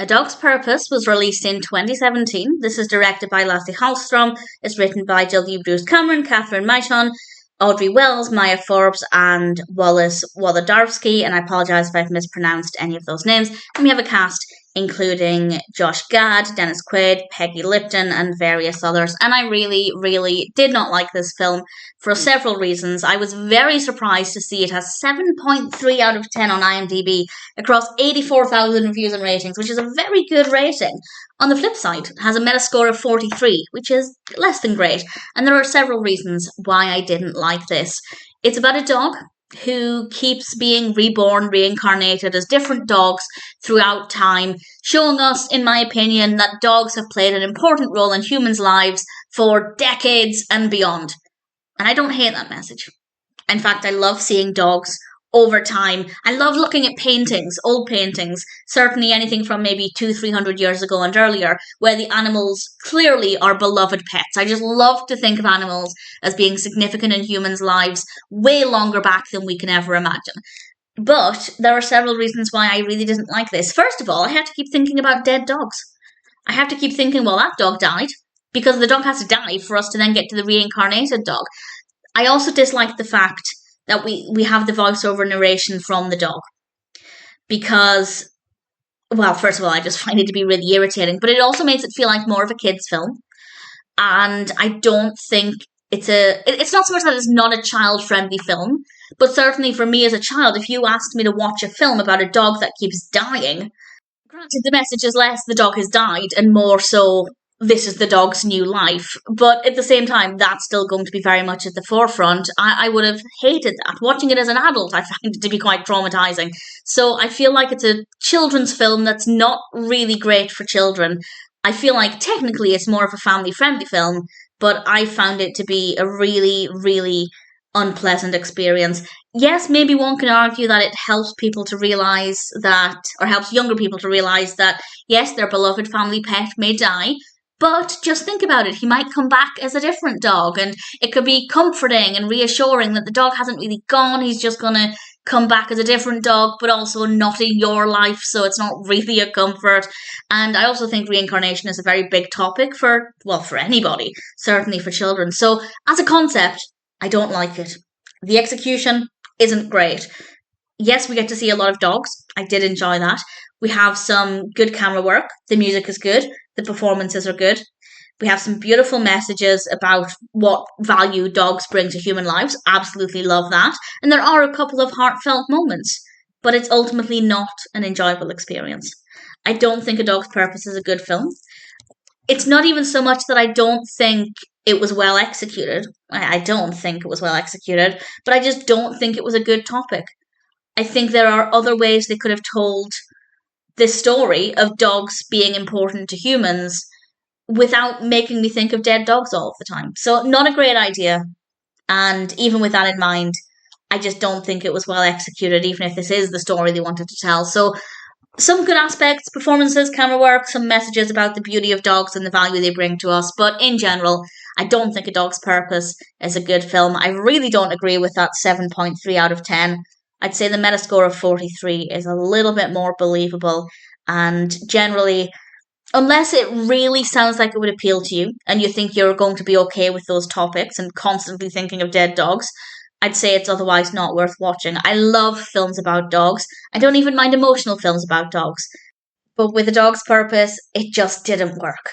A Dog's Purpose was released in 2017. This is directed by Lasse Hallström. It's written by W. Bruce Cameron, Cathryn, Michon, Audrey Wells, Maya Forbes, and Wolodarsky. And I apologise if I've mispronounced any of those names. And we have a cast including Josh Gad, Dennis Quaid, Peggy Lipton, and various others. And I really, really did not like this film for several reasons. I was very surprised to see it has 7.3 out of 10 on IMDb across 84,000 reviews and ratings, which is a very good rating. On the flip side, it has a Metascore of 43, which is less than great. And there are several reasons why I didn't like this. It's about a dog who keeps being reborn, reincarnated as different dogs throughout time, showing us, in my opinion, that dogs have played an important role in humans' lives for decades and beyond. And I don't hate that message. In fact, I love seeing dogs over time. I love looking at paintings, old paintings, certainly anything from maybe 200-300 years ago and earlier, where the animals clearly are beloved pets. I just love to think of animals as being significant in humans' lives way longer back than we can ever imagine. But there are several reasons why I really didn't like this. First of all, I had to keep thinking about dead dogs. I have to keep thinking, well, that dog died, because the dog has to die for us to then get to the reincarnated dog. I also disliked the fact that we have the voiceover narration from the dog. Because, well, first of all, I just find it to be really irritating, but it also makes it feel like more of a kid's film. And I don't think it's not so much that it's not a child-friendly film, but certainly for me as a child, if you asked me to watch a film about a dog that keeps dying, granted the message is less the dog has died and more so this is the dog's new life. But at the same time, that's still going to be very much at the forefront. I would have hated that. Watching it as an adult, I find it to be quite traumatizing. So I feel like it's a children's film that's not really great for children. I feel like technically it's more of a family-friendly film, but I found it to be a really, really unpleasant experience. Yes, maybe one can argue that it helps people to realise that, or helps younger people to realise that, yes, their beloved family pet may die, but just think about it, he might come back as a different dog, and it could be comforting and reassuring that the dog hasn't really gone, he's just going to come back as a different dog, but also not in your life, so it's not really a comfort. And I also think reincarnation is a very big topic for anybody, certainly for children. So as a concept, I don't like it. The execution isn't great. Yes, we get to see a lot of dogs. I did enjoy that. We have some good camera work. The music is good. The performances are good. We have some beautiful messages about what value dogs bring to human lives. Absolutely love that. And there are a couple of heartfelt moments, but it's ultimately not an enjoyable experience. I don't think A Dog's Purpose is a good film. It's not even so much that I don't think it was well executed. I don't think it was well executed, but I just don't think it was a good topic. I think there are other ways they could have told this story of dogs being important to humans without making me think of dead dogs all of the time. So not a great idea. And even with that in mind, I just don't think it was well executed, even if this is the story they wanted to tell. So some good aspects, performances, camera work, some messages about the beauty of dogs and the value they bring to us. But in general, I don't think A Dog's Purpose is a good film. I really don't agree with that 7.3 out of 10. I'd say the Metascore of 43 is a little bit more believable, and generally, unless it really sounds like it would appeal to you and you think you're going to be okay with those topics and constantly thinking of dead dogs, I'd say it's otherwise not worth watching. I love films about dogs. I don't even mind emotional films about dogs. But with A Dog's Purpose, it just didn't work.